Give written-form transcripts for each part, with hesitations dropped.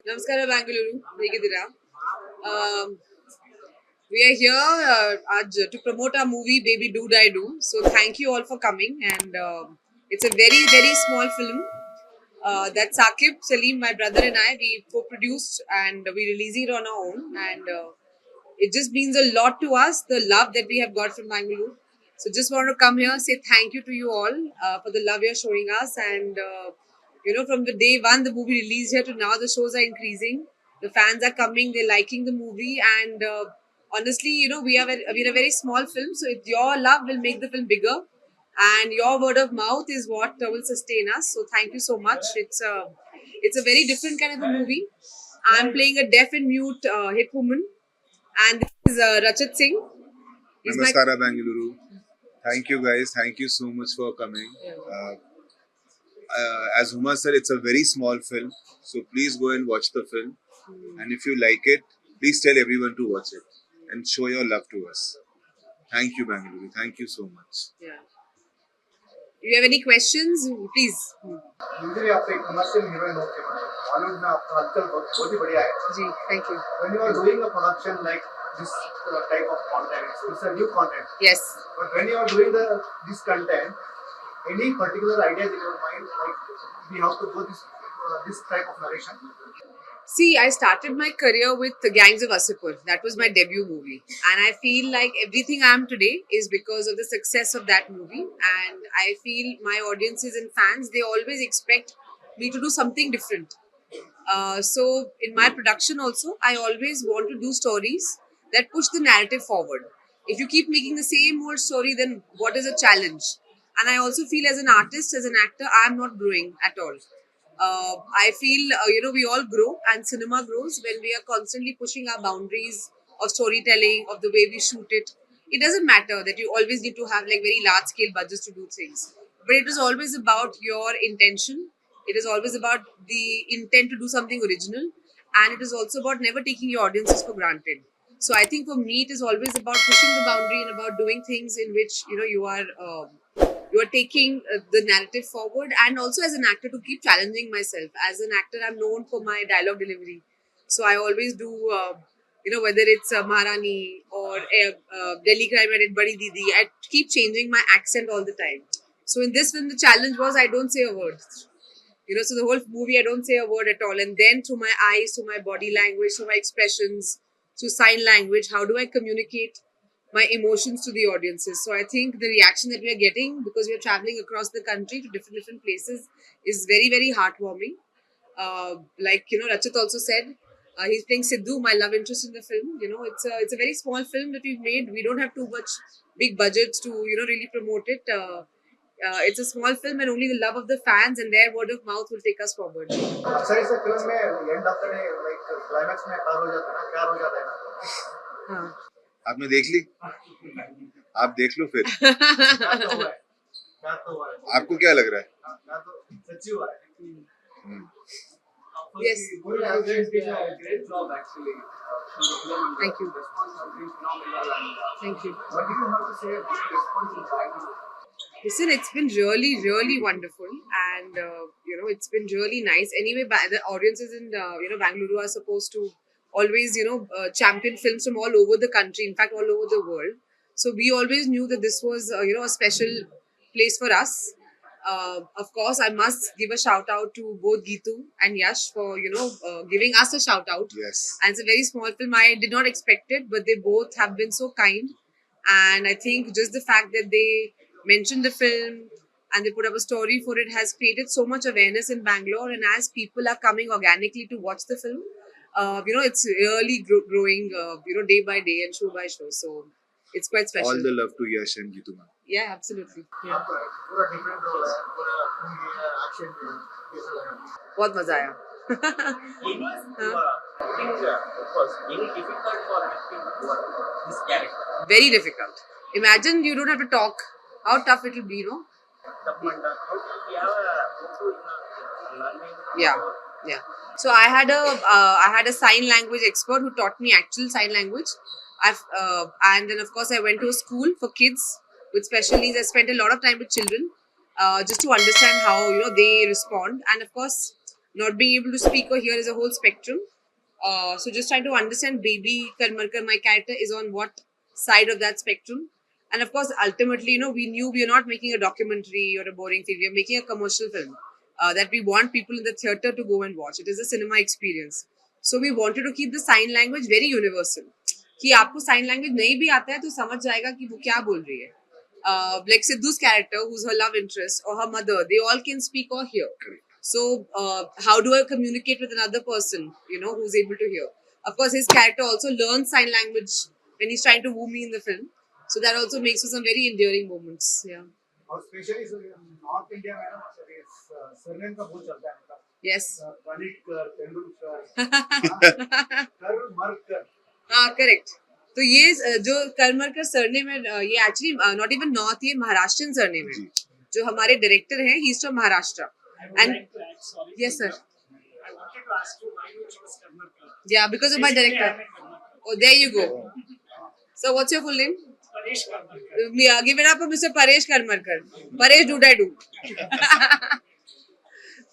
Namaskara Bangalore, ಹೇಗಿದ್ದೀರಾ? Um, we are here to promote our movie Baby Do Die Do. So thank you all for coming, and it's a very small film that Saqib, Salim, my brother and I we co-produced and we releasing it on our own, and it just means a lot to us, the love that we have got from Bangalore. So just want to come here, say thank you to you all for the love you're showing us. And from the day one, the movie released here to now, the shows are increasing. The fans are coming, they're liking the movie. And honestly, we're a very small film. So your love will make the film bigger. And your word of mouth is what will sustain us. So thank you so much. It's a very different kind of a movie. I'm playing a deaf and mute hit woman, and this is Rachit Singh. He's my Namaskara Bangalore. Thank you guys. Thank you so much for coming. As Huma said, it's a very small film. So please go and watch the film. And if you like it, please tell everyone to watch it and show your love to us. Thank you, Bangalore. Thank you so much. yeah. You have any questions? Please. Usually आप एक commercial heroine होके बॉलीवुड में आपका हलचल बहुत ही बढ़िया है. Ji, thank you. When you are doing a production like this type of content, it's a new content. Yes. But when you are doing this content, any particular ideas in your mind, like we have to go this type of narration? See, I started my career with the Gangs of Wasseypur. That was my debut movie. And I feel like everything I am today is because of the success of that movie. And I feel my audiences and fans, they always expect me to do something different. So in my production also, I always want to do stories that push the narrative forward. If you keep making the same old story, then what is a challenge? And I also feel as an artist, as an actor, I'm not growing at all. I feel we all grow, and cinema grows when we are constantly pushing our boundaries of storytelling, of the way we shoot it. It doesn't matter that you always need to have like very large scale budgets to do things, but it is always about your intention. It is always about the intent to do something original, and it is also about never taking your audiences for granted. So I think for me, it is always about pushing the boundary and about doing things in which you are taking the narrative forward, and also as an actor to keep challenging myself. As an actor, I'm known for my dialogue delivery, so I always do whether it's Maharani or Delhi Crime, I did Badi Didi. I keep changing my accent all the time. So in this film, the challenge was I don't say a word. So the whole movie I don't say a word at all, and then through my eyes, through my body language, through my expressions, through sign language, how do I communicate my emotions to the audiences? So I think the reaction that we are getting, because we are traveling across the country to different places, is very heartwarming. Rachit also said, he's playing Sidhu, my love interest in the film. It's a very small film that we've made. We don't have too much big budgets to really promote it. It's a small film, and only the love of the fans and their word of mouth will take us forward. अक्सर ऐसे film में end of the day like climax में प्यार हो जाता है ना, प्यार हो जाता है ना. हाँ. आपने देख ली? आप देख लो फिर. प्यार तो हुआ है, प्यार तो हुआ है. आपको क्या लग रहा है? प्यार तो सच्ची हुआ है. Yes. Good, great job actually. Thank you. Response has been phenomenal. Thank you. What do you have to say about the response in Bangalore? Listen, it's been really wonderful, and it's been really nice. Anyway, the audiences in Bangalore are supposed to always champion films from all over the country. In fact, all over the world. So we always knew that this was a special place for us. Of course, I must give a shout out to both Geetu and Yash for giving us a shout out. Yes. And it's a very small film. I did not expect it, but they both have been so kind. And I think just the fact that they mentioned the film and they put up a story for it has created so much awareness in Bangalore. And as people are coming organically to watch the film, it's really growing, day by day and show by show. So it's quite special. All the love to Yash and Gitu ma'am. Yeah, absolutely. Yeah. पूरा different role है, पूरा movie है, action है, कैसा लगा? बहुत मजा आया. Very difficult for acting for this character. Very difficult. Imagine you don't have to talk. How tough it will be, no? Yeah, yeah. So I had a sign language expert who taught me actual sign language. And then of course I went to a school for kids with special needs. I spent a lot of time with children just to understand how they respond. And of course not being able to speak or hear is a whole spectrum. So just trying to understand Baby Karmarkar, my character, is on what side of that spectrum. And of course, ultimately, we knew we are not making a documentary or a boring film. We are making a commercial film that we want people in the theatre to go and watch. It is a cinema experience. So we wanted to keep the sign language very universal. कि आपको sign language नहीं भी आता है तो समझ जाएगा कि वो क्या बोल रही है. Like Sidhu's character, who's her love interest, or her mother, they all can speak or hear. So, how do I communicate with another person, who's able to hear? Of course, his character also learns sign language when he's trying to woo me in the film. So that also makes for some very endearing moments. Yeah. और specially north India में ना surname का बहुत चलता है मतलब Yes. पनिटकर Tendulkar Karmarkar Correct. तो ये जो करमरकर सरनेम है ये एक्चुअली नॉट इवन नॉर्थ, ये महाराष्ट्रियन सरनेम है. जो हमारे डायरेक्टर हैं, he is from Maharashtra. And yes sir. I wanted to ask you why you chose Karmarkar. Yeah, because of my director. Oh, there you go. So what's your full name? Paresh Karmarkar. Give it up for Mr. Paresh Karmarkar. Paresh do.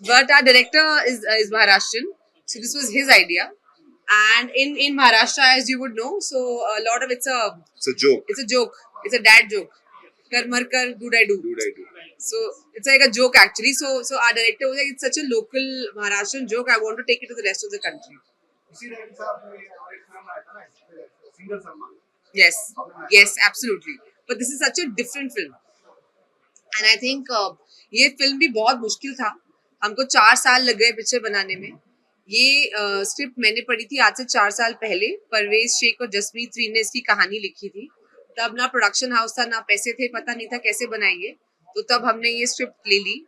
But our director is Maharashtrian, so this was his idea. And in Maharashtra, as you would know, so a lot of it's a joke. It's a joke. It's a dad joke. Karmarkar do. Dude, I do. So it's like a joke actually. So our director was like, it's such a local Maharashtrian joke. I want to take it to the rest of the country. इसी director साहब ने और एक film आया था ना single Salman. Yes, absolutely. But this is such a different film. And I think ये film भी बहुत मुश्किल था. हमको 4 साल लग गए पिक्चर बनाने में. ये स्क्रिप्ट मैंने पढ़ी थी आज से 4 साल पहले. परवेज शेख और जसमीत रीन ने इसकी कहानी लिखी थी. तब ना प्रोडक्शन हाउस था, ना पैसे थे, पता नहीं था कैसे बनाएंगे. तो तब हमने ये स्क्रिप्ट ले ली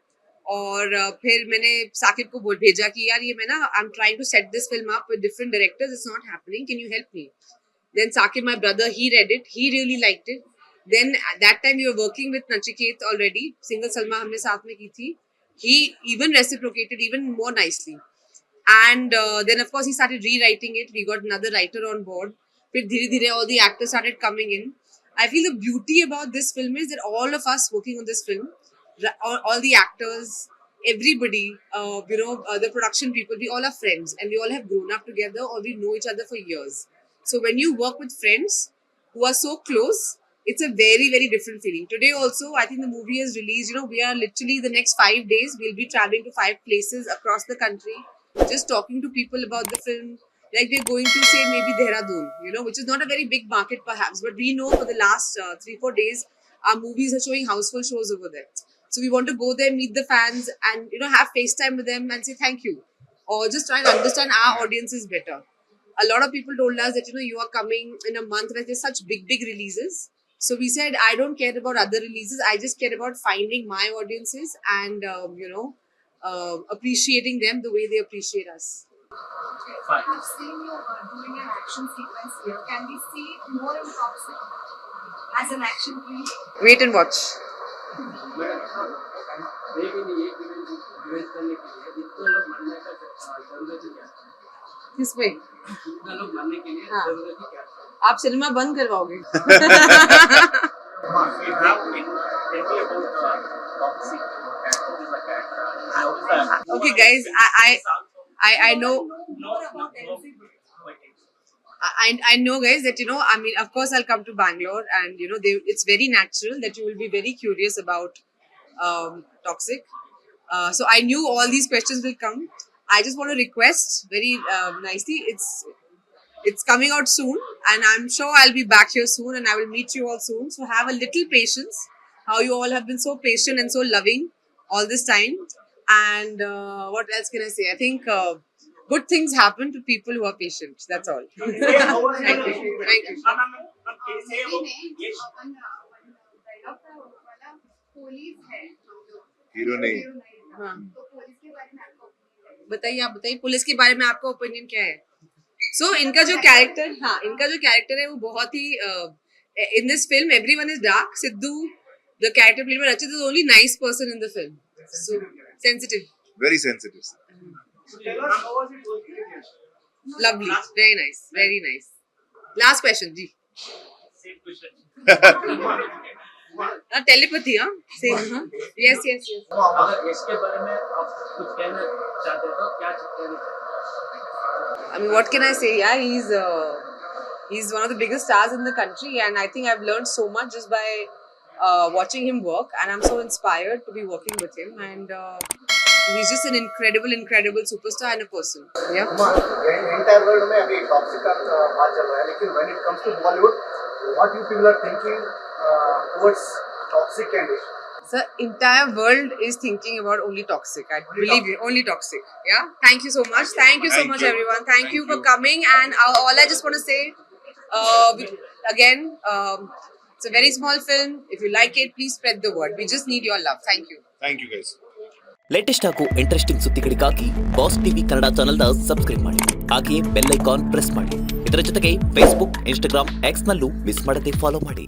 और फिर मैंने साकिब को भेजा कि यार ये मैं ना I am trying to set this film up with different directors, it's not happening, can you help me? Then Sakib, my brother, he read it. He really liked it. Then at that time we were working with Nachiket already. Single Salma हमने साथ में की थी. He even reciprocated even more nicely. And then of course he started rewriting it. We got another writer on board. फिर धीरे-धीरे all the actors started coming in. I feel the beauty about this film is that all of us working on this film, all the actors, everybody, the production people, we all are friends and we all have grown up together or we know each other for years. So when you work with friends who are so close, it's a very, very different feeling. Today also, I think the movie is released. We are literally the next 5 days, we'll be traveling to 5 places across the country, just talking to people about the film. Like we're going to say maybe Dehradun, which is not a very big market perhaps, but we know for the last 3-4 days, our movies are showing houseful shows over there. So we want to go there, meet the fans and, have FaceTime with them and say thank you. Or just try and understand our audiences better. A lot of people told us that, you are coming in a month where there's such big releases. So we said, I don't care about other releases. I just care about finding my audiences and, appreciating them the way they appreciate us. Fine. I've seen you doing an action sequence here. Can we see more in Toxic as an action film? Wait and watch. किसमें? हाँ. आप cinema बंद करवाओगे? We have tell me about Toxic. What is the character? Okay, guys, I know. I know, guys, that of course, I'll come to Bangalore, and it's very natural that you will be very curious about Toxic. So I knew all these questions will come. I just want to request very nicely. It's coming out soon, and I'm sure I'll be back here soon, and I will meet you all soon. So have a little patience. How you all have been so patient and so loving all this time. And what else can I say? I think good things happen to people who are patient. That's all. Thank you. Thank you. Can you say about Yesh? Police है hero नहीं. हाँ. तो police के बारे में आपको बताइए, आप बताइए पुलिस के बारे में आपका ओपिनियन क्या है? सो इनका जो कैरेक्टर है वो बहुत ही in this film everyone is dark. Siddhu the character play में Rachit is only nice person in the film. So sensitive, Very sensitive. So tell us how was it working with Yash? lovely, very nice. Last question, जी. Same question. Telepathy, huh? Same, huh? Yes, yes, yes. अगर यश के बारे में आप कुछ कहना चाहते हो तो क्या कहना? I mean, what can I say? Yeah, he's one of the biggest stars in the country, and I think I've learned so much just by watching him work, and I'm so inspired to be working with him. And he's just an incredible superstar and a person. Yeah. Entire world में अभी toxic का बात चल रहा है, लेकिन when it comes to Bollywood, what you people are thinking towards toxic and The entire world is thinking about only toxic. I believe you, only toxic. Yeah. Thank you so much. Thank you so Thank much, you. everyone. Thank you for coming. And all I just want to say, again, it's a very small film. If you like it, please spread the word. We just need your love. Thank you. Thank you guys. Latest ಹಾಗೂ interesting ಸುದ್ದಿಗಳಿಗಾಗಿ boss TV Kannada ಚಾನೆಲ್ನ subscribe ಮಾಡಿ, ಹಾಗೆಯೇ bell icon press ಮಾಡಿ. ಇದರ ಜೊತೆಗೆ Facebook, Instagram, ಎಕ್ಸ್ನಲ್ಲೂ miss ಮಾಡದೆ follow ಮಾಡಿ.